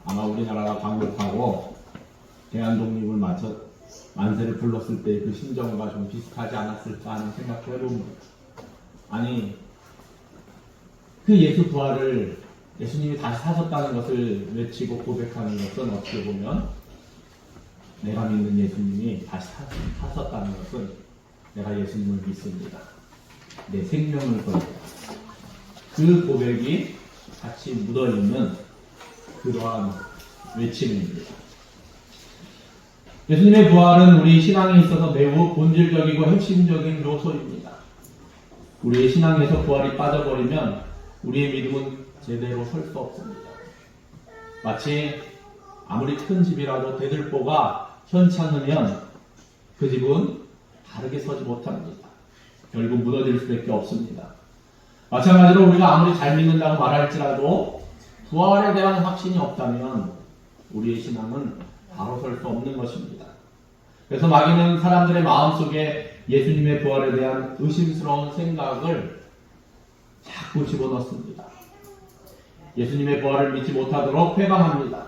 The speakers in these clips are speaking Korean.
아마 우리나라가 강국하고 대한독립을 만세를 불렀을 때 그 심정과 좀 비슷하지 않았을까 하는 생각도 해봅니다. 아니, 그 예수 부활을 예수님이 다시 사셨다는 것을 외치고 고백하는 것은 어떻게 보면 내가 믿는 예수님이 다시 사셨다는 것은 내가 예수님을 믿습니다. 내 생명을 걸고 그 고백이 같이 묻어있는 그러한 외침입니다. 예수님의 부활은 우리 신앙에 있어서 매우 본질적이고 핵심적인 요소입니다. 우리의 신앙에서 부활이 빠져버리면 우리의 믿음은 제대로 설 수 없습니다. 마치 아무리 큰 집이라도 대들보가 현찮으면 그 집은 바르게 서지 못합니다. 결국 무너질 수밖에 없습니다. 마찬가지로 우리가 아무리 잘 믿는다고 말할지라도 부활에 대한 확신이 없다면 우리의 신앙은 바로 설 수 없는 것입니다. 그래서 마귀는 사람들의 마음속에 예수님의 부활에 대한 의심스러운 생각을 자꾸 집어넣습니다. 예수님의 부활을 믿지 못하도록 회방합니다.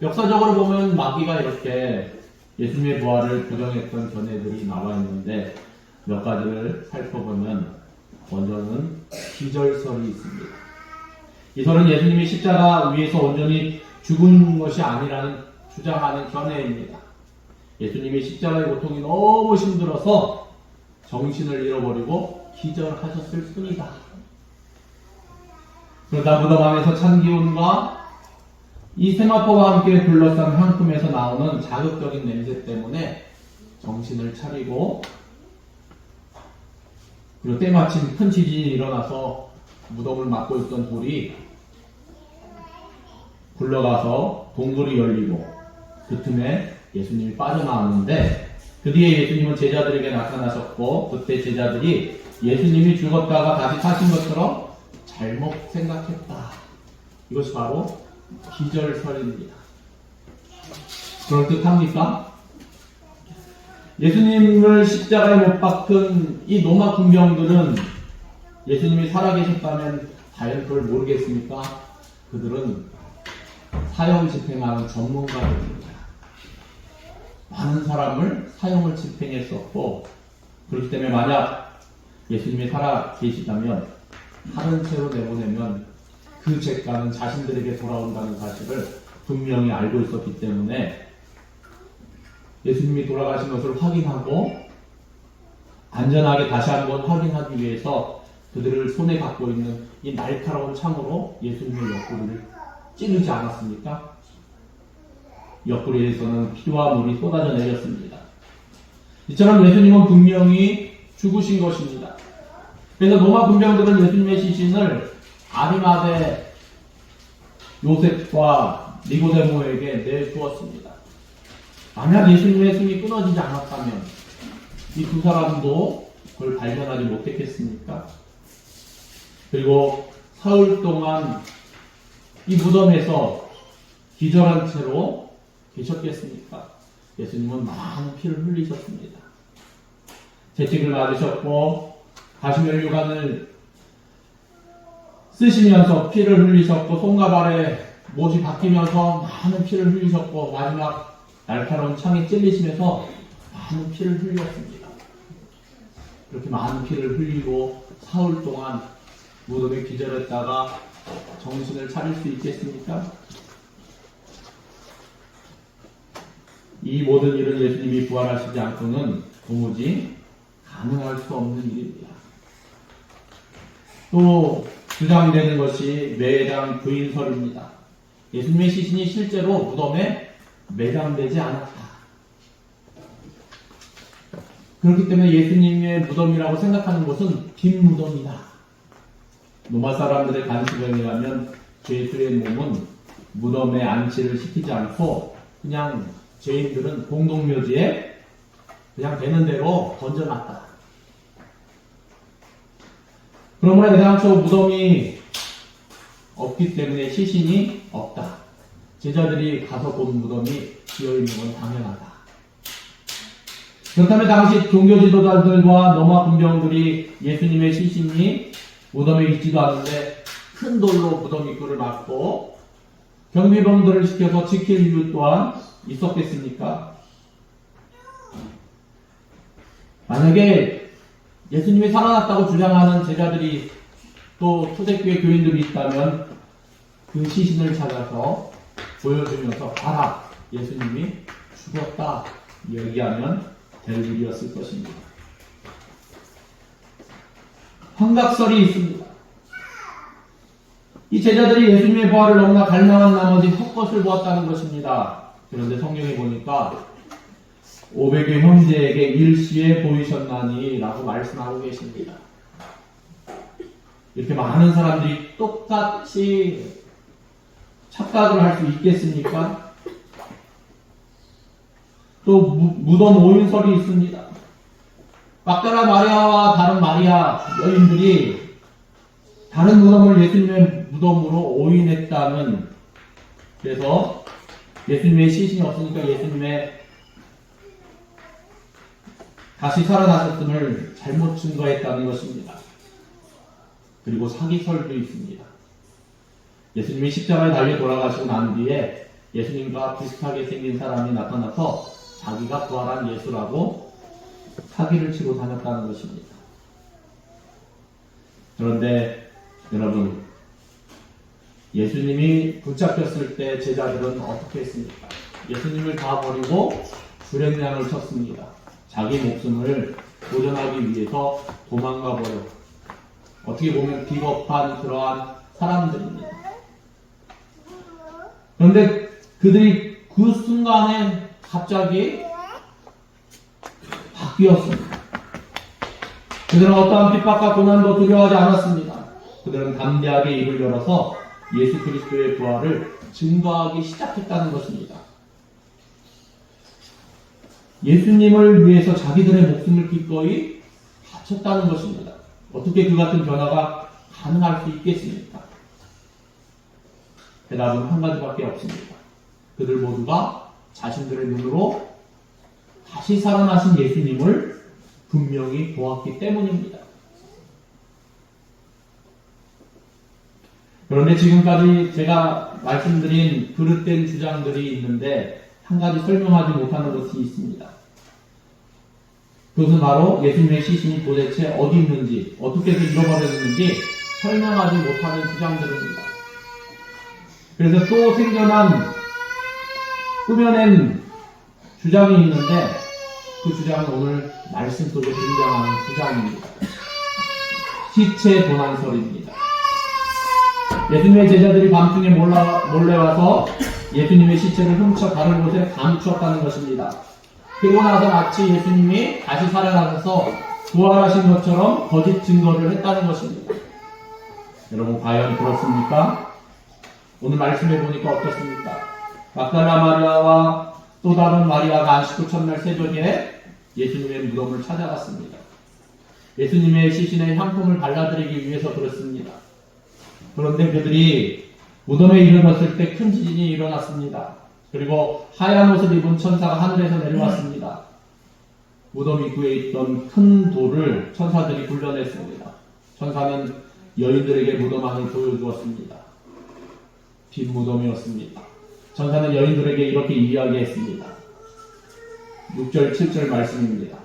역사적으로 보면 마귀가 이렇게 예수님의 부활을 부정했던 견해들이 나와 있는데 몇 가지를 살펴보면 먼저는 기절설이 있습니다. 이 설은 예수님이 십자가 위에서 온전히 죽은 것이 아니라는 주장하는 견해입니다. 예수님이 십자가의 고통이 너무 힘들어서 정신을 잃어버리고 기절하셨을 뿐이다. 그러다 무덤 안에서 찬 기운과 이 세마포와 함께 둘러싼 향품에서 나오는 자극적인 냄새 때문에 정신을 차리고 그리고 때마침 큰 지진이 일어나서 무덤을 막고 있던 돌이 굴러가서 동굴이 열리고 그 틈에 예수님이 빠져나왔는데 그 뒤에 예수님은 제자들에게 나타나셨고 그때 제자들이 예수님이 죽었다가 다시 사신 것처럼 잘못 생각했다. 이것이 바로 기절설입니다. 그럴듯합니까? 예수님을 십자가에 못 박힌 이 로마 군병들은 예수님이 살아계셨다면 과연 그걸 모르겠습니까? 그들은 사형 집행하는 전문가들입니다. 많은 사람을 사형을 집행했었고 그렇기 때문에 만약 예수님이 살아계시다면 다른 채로 내보내면 그 죄가는 자신들에게 돌아온다는 사실을 분명히 알고 있었기 때문에 예수님이 돌아가신 것을 확인하고 안전하게 다시 한번 확인하기 위해서 그들을 손에 갖고 있는 이 날카로운 창으로 예수님의 옆구리를 찌르지 않았습니까? 옆구리에서는 피와 물이 쏟아져 내렸습니다. 이처럼 예수님은 분명히 죽으신 것입니다. 그래서 로마 군병들은 예수님의 시신을 아리마대 요셉과 니고데모에게 내주었습니다. 만약 예수님의 숨이 끊어지지 않았다면 이 두 사람도 그걸 발견하지 못했겠습니까? 그리고 사흘 동안 이 무덤에서 기절한 채로 계셨겠습니까? 예수님은 많은 피를 흘리셨습니다. 채찍을 맞으셨고 가시면류관을 쓰시면서 피를 흘리셨고 손과 발에 못이 바뀌면서 많은 피를 흘리셨고 마지막 날카로운 창에 찔리시면서 많은 피를 흘렸습니다. 그렇게 많은 피를 흘리고 사흘 동안 무덤에 기절했다가 정신을 차릴 수 있겠습니까? 이 모든 일은 예수님이 부활하시지 않고는 도무지 가능할 수 없는 일입니다. 또 주장되는 것이 매장 부인설입니다. 예수님의 시신이 실제로 무덤에 매장되지 않았다. 그렇기 때문에 예수님의 무덤이라고 생각하는 곳은 빈 무덤이다. 로마 사람들의 관습에 의하면 예수의 몸은 무덤에 안치를 시키지 않고 그냥 죄인들은 공동묘지에 그냥 되는 대로 던져놨다. 그러므로 애당초 무덤이 없기 때문에 시신이 없다. 제자들이 가서 본 무덤이 비어있는 건 당연하다. 그렇다면 당시 종교 지도자들과 로마 군병들이 예수님의 시신이 무덤에 있지도 않은데 큰 돌로 무덤 입구를 막고 경비병들을 시켜서 지킬 이유 또한 있었겠습니까? 만약에 예수님이 살아났다고 주장하는 제자들이 또 초대교회 교인들이 있다면 그 시신을 찾아서 보여주면서 봐라, 예수님이 죽었다 얘기하면 될 일이었을 것입니다. 환각설이 있습니다. 이 제자들이 예수님의 부활을 너무나 갈망한 나머지 헛것을 보았다는 것입니다. 그런데 성경에 보니까 500의 형제에게 일시에 보이셨나니 라고 말씀하고 계십니다. 이렇게 많은 사람들이 똑같이 착각을 할 수 있겠습니까? 또 무덤 오인설이 있습니다. 막달라 마리아와 다른 마리아 여인들이 다른 무덤을 예수님의 무덤으로 오인했다는, 그래서 예수님의 시신이 없으니까 예수님의 다시 살아나셨음을 잘못 증거했다는 것입니다. 그리고 사기설도 있습니다. 예수님이 십자가에 달려 돌아가시고 난 뒤에 예수님과 비슷하게 생긴 사람이 나타나서 자기가 부활한 예수라고 사기를 치고 다녔다는 것입니다. 그런데 여러분, 예수님이 붙잡혔을 때 제자들은 어떻게 했습니까? 예수님을 다 버리고 주랭량을 쳤습니다. 자기 목숨을 보존하기 위해서 도망가 버려. 어떻게 보면 비겁한 그러한 사람들입니다. 그런데 그들이 그 순간에 갑자기 바뀌었습니다. 그들은 어떠한 핍박과 고난도 두려워하지 않았습니다. 그들은 담대하게 입을 열어서 예수 그리스도의 부활을 증거하기 시작했다는 것입니다. 예수님을 위해서 자기들의 목숨을 기꺼이 바쳤다는 것입니다. 어떻게 그 같은 변화가 가능할 수 있겠습니까? 대답은 한 가지밖에 없습니다. 그들 모두가 자신들의 눈으로 다시 살아나신 예수님을 분명히 보았기 때문입니다. 그런데 지금까지 제가 말씀드린 그릇된 주장들이 있는데 한 가지 설명하지 못하는 것이 있습니다. 그것은 바로 예수님의 시신이 도대체 어디 있는지, 어떻게 해서 잃어버렸는지 설명하지 못하는 주장들입니다. 그래서 또 생겨난 꾸며낸 주장이 있는데 그 주장은 오늘 말씀 속에 등장하는 주장입니다. 시체 도난설입니다. 예수님의 제자들이 밤중에 몰래 와서 예수님의 시체를 훔쳐 다른 곳에 감추었다는 것입니다. 그리고 나서 마치 예수님이 다시 살아나셔서 부활하신 것처럼 거짓 증거를 했다는 것입니다. 여러분, 과연 그렇습니까? 오늘 말씀해 보니까 어떻습니까? 막달라 마리아와 또 다른 마리아가 안식 후 첫날 새벽에 예수님의 무덤을 찾아갔습니다. 예수님의 시신에 향품을 발라드리기 위해서 그렇습니다. 그런데 그들이 무덤에 이르렀을 때 큰 지진이 일어났습니다. 그리고 하얀 옷을 입은 천사가 하늘에서 내려왔습니다. 무덤 입구에 있던 큰 돌을 천사들이 굴려냈습니다. 천사는 여인들에게 무덤 안을 보여주었습니다. 빈 무덤이었습니다. 천사는 여인들에게 이렇게 이야기했습니다. 6절, 7절 말씀입니다.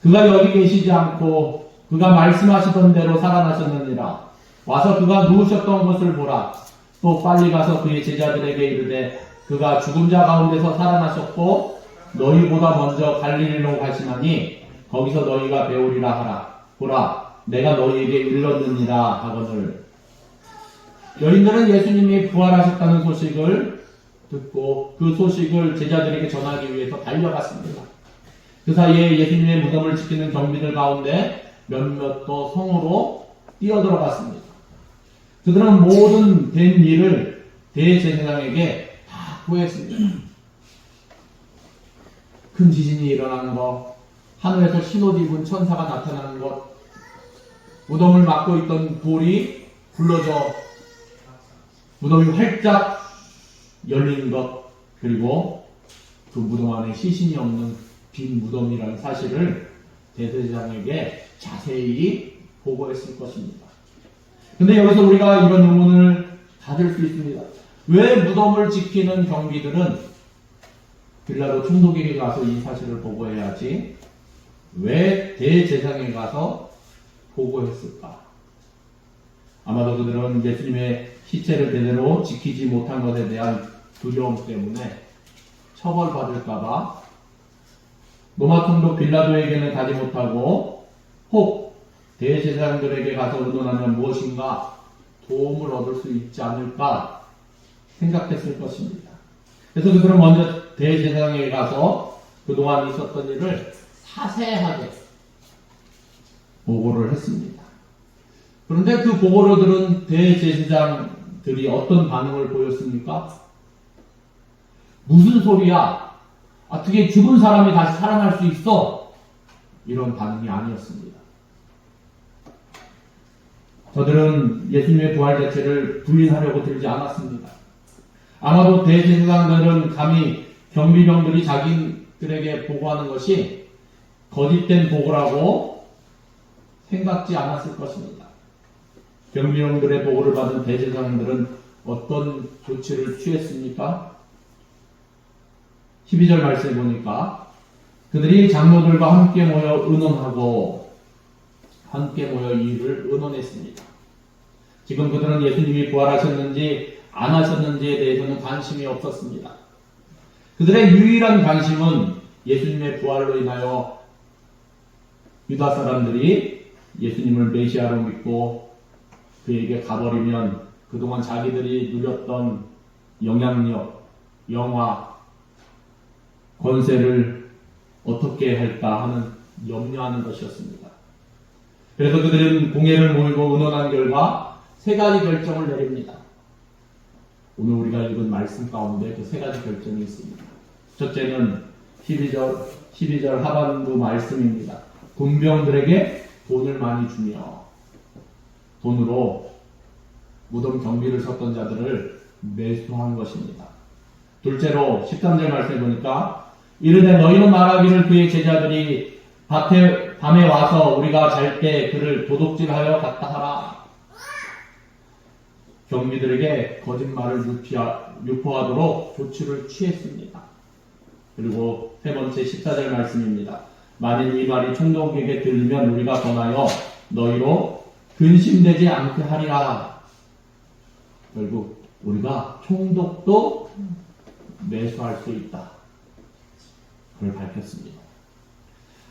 그가 여기 계시지 않고 그가 말씀하시던 대로 살아나셨느니라. 와서 그가 누우셨던 것을 보라. 또 빨리 가서 그의 제자들에게 이르되 그가 죽은 자 가운데서 살아나셨고 너희보다 먼저 갈릴리로 가시나니 거기서 너희가 배우리라 하라. 보라, 내가 너희에게 일렀느니라 하거늘. 여인들은 예수님이 부활하셨다는 소식을 듣고 그 소식을 제자들에게 전하기 위해서 달려갔습니다. 그 사이에 예수님의 무덤을 지키는 경비들 가운데 몇몇도 성으로 뛰어들어갔습니다. 그들은 모든 된 일을 대제사장에게 다 구했습니다. 큰 지진이 일어나는 것, 하늘에서 흰옷 입은 천사가 나타나는 것, 무덤을 막고 있던 돌이 굴러져 무덤이 활짝 열린 것, 그리고 그 무덤 안에 시신이 없는 빈 무덤이라는 사실을 대제사장에게 자세히 보고했을 것입니다. 근데 여기서 우리가 이런 의문을 가질 수 있습니다. 왜 무덤을 지키는 경비들은 빌라도 총독에게 가서 이 사실을 보고해야지 왜 대제사장에 가서 보고했을까? 아마도 그들은 예수님의 시체를 제대로 지키지 못한 것에 대한 두려움 때문에 처벌받을까봐 로마 총독 빌라도에게는 가지 못하고 혹 대제사장들에게 가서 의논하면 무엇인가 도움을 얻을 수 있지 않을까 생각했을 것입니다. 그래서 그들은 먼저 대제사장에게 가서 그동안 있었던 일을 자세하게 보고를 했습니다. 그런데 그 보고를 들은 대제사장들이 어떤 반응을 보였습니까? 무슨 소리야? 어떻게 죽은 사람이 다시 살아날 수 있어? 이런 반응이 아니었습니다. 저들은 예수님의 부활 자체를 부인하려고 들지 않았습니다. 아마도 대제사장들은 감히 경비병들이 자기들에게 보고하는 것이 거짓된 보고라고 생각지 않았을 것입니다. 경비병들의 보고를 받은 대제사장들은 어떤 조치를 취했습니까? 12절 말씀에 보니까 그들이 장로들과 함께 모여 의논하고 함께 모여 이 일을 의논했습니다. 지금 그들은 예수님이 부활하셨는지 안 하셨는지에 대해서는 관심이 없었습니다. 그들의 유일한 관심은 예수님의 부활로 인하여 유다 사람들이 예수님을 메시아로 믿고 그에게 가버리면 그동안 자기들이 누렸던 영향력, 영화, 권세를 어떻게 할까 하는 염려하는 것이었습니다. 그래서 그들은 공회를 모이고 의논한 결과 세 가지 결정을 내립니다. 오늘 우리가 읽은 말씀 가운데 그 세 가지 결정이 있습니다. 첫째는 12절 하반부 말씀입니다. 군병들에게 돈을 많이 주며 돈으로 무덤 경비를 섰던 자들을 매수한 것입니다. 둘째로 13절 말씀에 보니까 이르되 너희는 말하기를 그의 제자들이 밤에 와서 우리가 잘 때 그를 도둑질하여 갔다 하라. 경비들에게 거짓말을 유포하도록 조치를 취했습니다. 그리고 세 번째 14절 말씀입니다. 만일 이 말이 총독에게 들리면 우리가 권하여 너희로 근심되지 않게 하리라. 결국 우리가 총독도 매수할 수 있다. 그걸 밝혔습니다.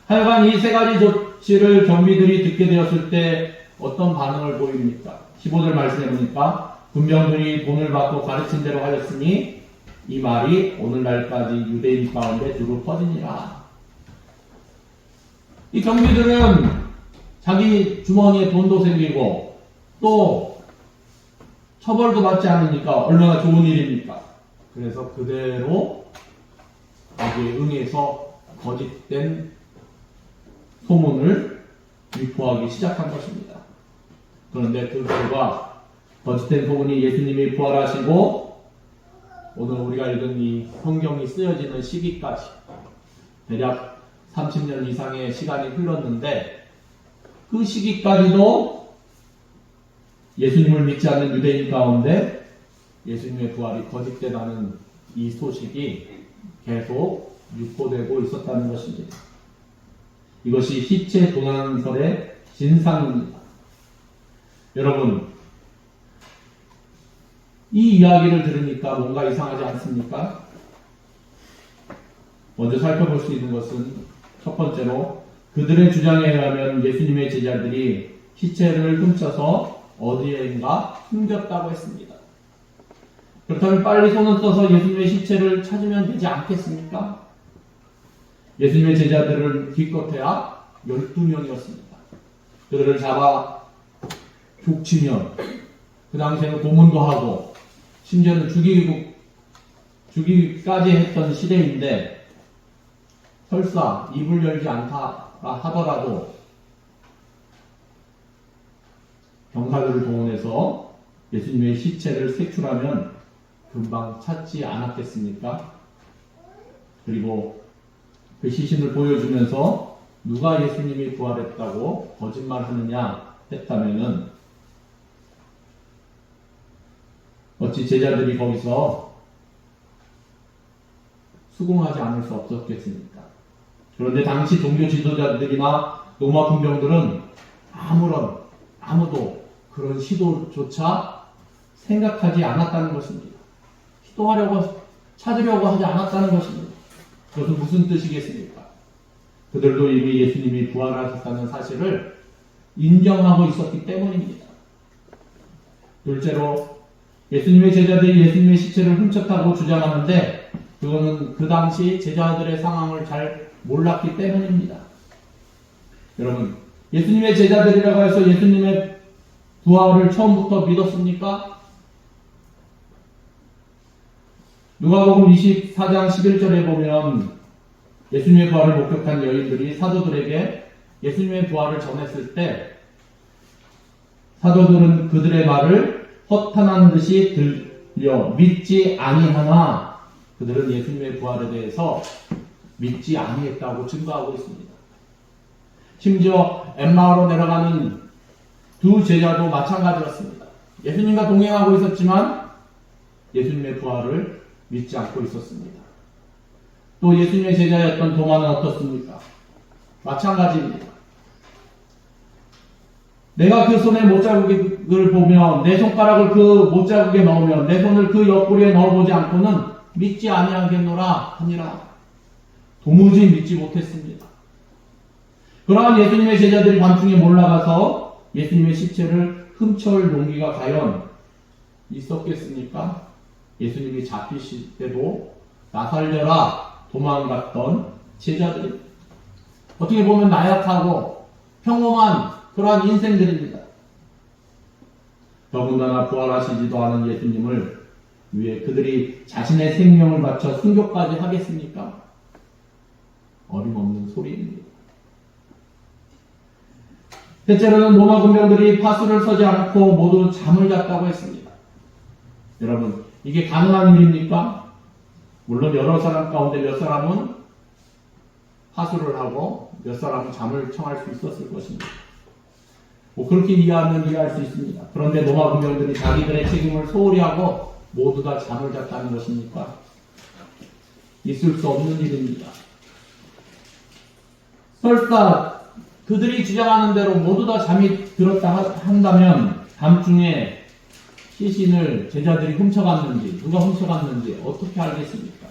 하여간 이 세 가지 조치를 경비들이 듣게 되었을 때 어떤 반응을 보입니까? 15절 말씀해 보니까 군병들이 돈을 받고 가르친 대로 하였으니 이 말이 오늘날까지 유대인 가운데 두루 퍼지니라. 이 경비들은 자기 주머니에 돈도 생기고 또 처벌도 받지 않으니까 얼마나 좋은 일입니까? 그래서 그대로 거기에 응해서 거짓된 소문을 유포하기 시작한 것입니다. 그런데 그 결과 거짓된 소문이 예수님이 부활하시고 오늘 우리가 읽은 이 성경이 쓰여지는 시기까지 대략 30년 이상의 시간이 흘렀는데 그 시기까지도 예수님을 믿지 않는 유대인 가운데 예수님의 부활이 거짓되다는 이 소식이 계속 유포되고 있었다는 것입니다. 이것이 시체 도난설의 진상입니다. 여러분, 이 이야기를 들으니까 뭔가 이상하지 않습니까? 먼저 살펴볼 수 있는 것은 첫 번째로 그들의 주장에 의하면 예수님의 제자들이 시체를 훔쳐서 어디에인가 숨겼다고 했습니다. 그렇다면 빨리 손을 써서 예수님의 시체를 찾으면 되지 않겠습니까? 예수님의 제자들은 기껏해야 12명이었습니다. 그들을 잡아 족치면 그 당시에는 고문도 하고 심지어는 죽이기까지 했던 시대인데 설사 입을 열지 않다 하더라도 병사들을 동원해서 예수님의 시체를 색출하면 금방 찾지 않았겠습니까? 그리고 그 시신을 보여주면서 누가 예수님이 부활했다고 거짓말하느냐 했다면은 어찌 제자들이 거기서 수긍하지 않을 수 없었겠습니까? 그런데 당시 종교 지도자들이나 로마 군병들은 아무도 그런 시도조차 생각하지 않았다는 것입니다. 찾으려고 하지 않았다는 것입니다. 그것은 무슨 뜻이겠습니까? 그들도 이미 예수님이 부활하셨다는 사실을 인정하고 있었기 때문입니다. 둘째로 예수님의 제자들이 예수님의 시체를 훔쳤다고 주장하는데 그거는 그 당시 제자들의 상황을 잘 몰랐기 때문입니다. 여러분, 예수님의 제자들이라고 해서 예수님의 부활을 처음부터 믿었습니까? 누가복음 24장 11절에 보면 예수님의 부활을 목격한 여인들이 사도들에게 예수님의 부활을 전했을 때 사도들은 그들의 말을 허탄한 듯이 들려 믿지 아니하나 그들은 예수님의 부활에 대해서 믿지 아니했다고 증거하고 있습니다. 심지어 엠마오로 내려가는 두 제자도 마찬가지였습니다. 예수님과 동행하고 있었지만 예수님의 부활을 믿지 않고 있었습니다. 또 예수님의 제자였던 도마는 어떻습니까? 마찬가지입니다. 내가 그 손에 못자국을 보면 내 손가락을 그 못자국에 넣으면 내 손을 그 옆구리에 넣어보지 않고는 믿지 아니하겠노라 하니라. 도무지 믿지 못했습니다. 그러한 예수님의 제자들이 밤중에 몰라가서 예수님의 시체를 훔쳐올 용기가 과연 있었겠습니까? 예수님이 잡히실 때도 나 살려라 도망갔던 제자들입니다. 어떻게 보면 나약하고 평범한 그러한 인생들입니다. 더군다나 부활하시지도 않은 예수님을 위해 그들이 자신의 생명을 바쳐 순교까지 하겠습니까? 어림없는 소리입니다. 셋째로는 로마 군병들이 파수를 서지 않고 모두 잠을 잤다고 했습니다. 여러분, 이게 가능한 일입니까? 물론 여러 사람 가운데 몇 사람은 파수를 하고 몇 사람은 잠을 청할 수 있었을 것입니다. 그렇게 이해하면 이해할 수 있습니다. 그런데 로마 군병들이 자기들의 책임을 소홀히 하고 모두 다 잠을 잤다는 것입니까? 있을 수 없는 일입니다. 설사 그들이 주장하는 대로 모두 다 잠이 들었다 한다면 밤중에 시신을 제자들이 훔쳐갔는지 누가 훔쳐갔는지 어떻게 알겠습니까?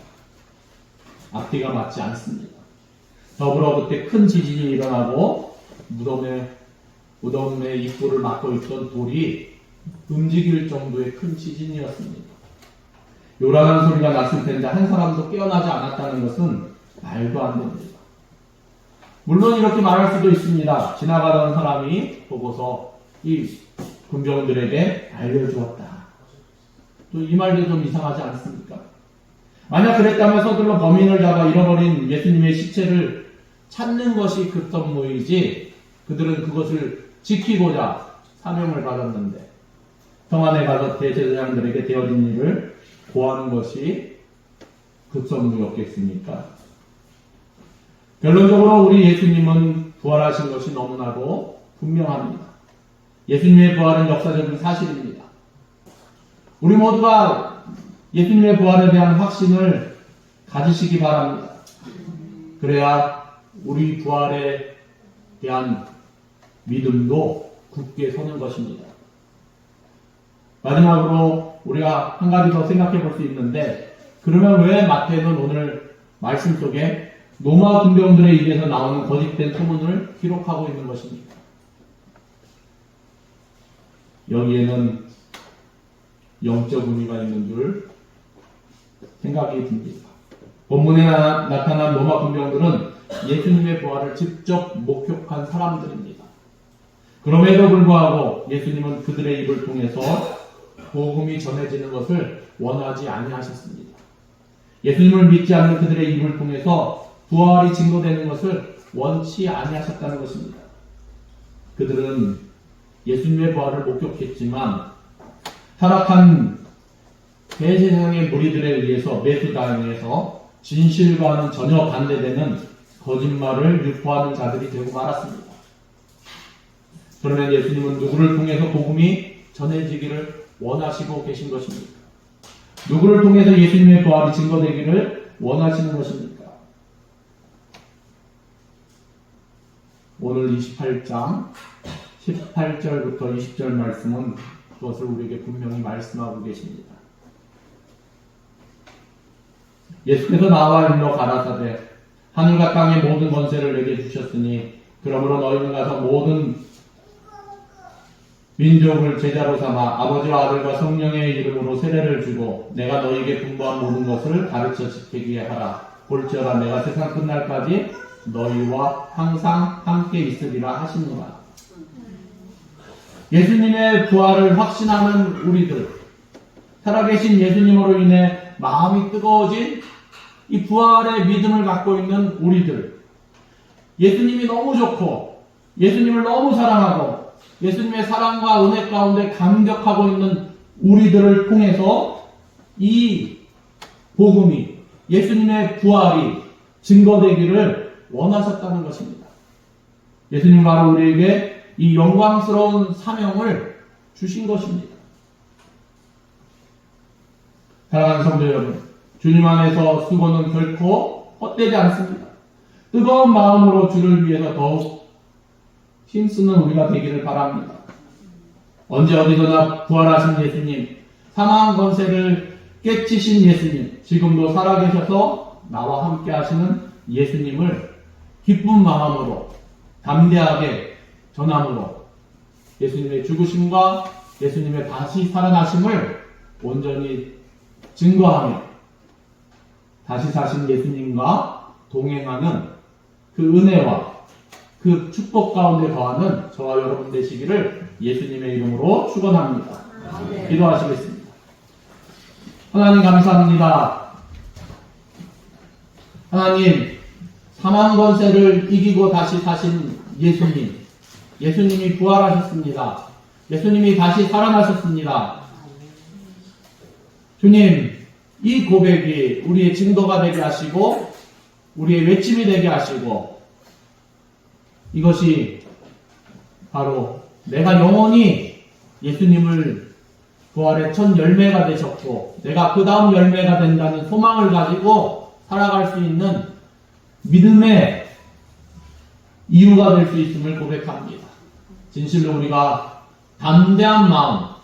앞뒤가 맞지 않습니다. 더불어 그때 큰 지진이 일어나고 무덤의 입구를 막고 있던 돌이 움직일 정도의 큰 지진이었습니다. 요란한 소리가 났을 텐데 한 사람도 깨어나지 않았다는 것은 말도 안 됩니다. 물론 이렇게 말할 수도 있습니다. 지나가던 사람이 보고서 이 군병들에게 알려주었다. 또 이 말도 좀 이상하지 않습니까? 만약 그랬다면 서둘러 범인을 잡아 잃어버린 예수님의 시체를 찾는 것이 급선무이지 그들은 그것을 지키고자 사명을 받았는데 성 안에 가서 대제사장들에게 되어진 일을 고하는 것이 급선무였겠습니까? 결론적으로 우리 예수님은 부활하신 것이 너무나도 분명합니다. 예수님의 부활은 역사적인 사실입니다. 우리 모두가 예수님의 부활에 대한 확신을 가지시기 바랍니다. 그래야 우리 부활에 대한 믿음도 굳게 서는 것입니다. 마지막으로 우리가 한 가지 더 생각해 볼 수 있는데 그러면 왜 마태는 오늘 말씀 속에 로마 군병들의 입에서 나오는 거짓된 소문을 기록하고 있는 것입니까? 여기에는 영적 의미가 있는 줄 생각이 듭니다. 본문에 나타난 로마 군병들은 예수님의 부활을 직접 목격한 사람들입니다. 그럼에도 불구하고 예수님은 그들의 입을 통해서 복음이 전해지는 것을 원하지 아니하셨습니다. 예수님을 믿지 않는 그들의 입을 통해서 부활이 증거되는 것을 원치 아니하셨다는 것입니다. 그들은 예수님의 부활을 목격했지만 타락한 대제사장의 무리들에 의해서 매수당해서 진실과는 전혀 반대되는 거짓말을 유포하는 자들이 되고 말았습니다. 그러면 예수님은 누구를 통해서 복음이 전해지기를 원하시고 계신 것입니까? 누구를 통해서 예수님의 부활이 증거되기를 원하시는 것입니까? 오늘 28장 18절부터 20절 말씀은 그것을 우리에게 분명히 말씀하고 계십니다. 예수께서 나와 일러 가라사대 하늘과 땅의 모든 권세를 내게 주셨으니 그러므로 너희는 가서 모든 민족을 제자로 삼아 아버지와 아들과 성령의 이름으로 세례를 주고 내가 너희에게 분부한 모든 것을 가르쳐 지키게 하라. 볼지어다 내가 세상 끝날까지 너희와 항상 함께 있으리라 하시니라. 예수님의 부활을 확신하는 우리들, 살아계신 예수님으로 인해 마음이 뜨거워진 이 부활의 믿음을 갖고 있는 우리들, 예수님이 너무 좋고 예수님을 너무 사랑하고 예수님의 사랑과 은혜 가운데 감격하고 있는 우리들을 통해서 이 복음이, 예수님의 부활이 증거되기를 원하셨다는 것입니다. 예수님 바로 우리에게 이 영광스러운 사명을 주신 것입니다. 사랑하는 성도 여러분, 주님 안에서 수고는 결코 헛되지 않습니다. 뜨거운 마음으로 주를 위해서 더욱 힘쓰는 우리가 되기를 바랍니다. 언제 어디서나 부활하신 예수님, 사망 권세를 깨치신 예수님, 지금도 살아계셔서 나와 함께 하시는 예수님을 기쁜 마음으로 담대하게 전함으로 예수님의 죽으심과 예수님의 다시 살아나심을 온전히 증거하며 다시 사신 예수님과 동행하는 그 은혜와 그 축복 가운데 거하는 저와 여러분 되시기를 예수님의 이름으로 축원합니다. 기도하시겠습니다. 하나님 감사합니다. 하나님, 사망 권세를 이기고 다시 사신 예수님, 예수님이 부활하셨습니다. 예수님이 다시 살아나셨습니다. 주님, 이 고백이 우리의 증거가 되게 하시고 우리의 외침이 되게 하시고, 이것이 바로 내가 영원히 예수님을 부활의 첫 열매가 되셨고 내가 그 다음 열매가 된다는 소망을 가지고 살아갈 수 있는 믿음의 이유가 될 수 있음을 고백합니다. 진실로 우리가 담대한 마음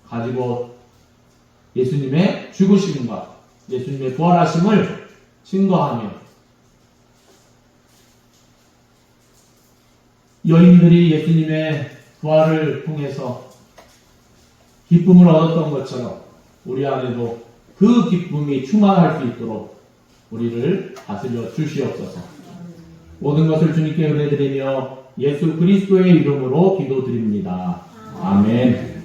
가지고 예수님의 죽으심과 예수님의 부활하심을 증거하며 여인들이 예수님의 부활을 통해서 기쁨을 얻었던 것처럼 우리 안에도 그 기쁨이 충만할 수 있도록 우리를 다스려 주시옵소서. 모든 것을 주님께 은혜드리며 예수 그리스도의 이름으로 기도드립니다. 아멘.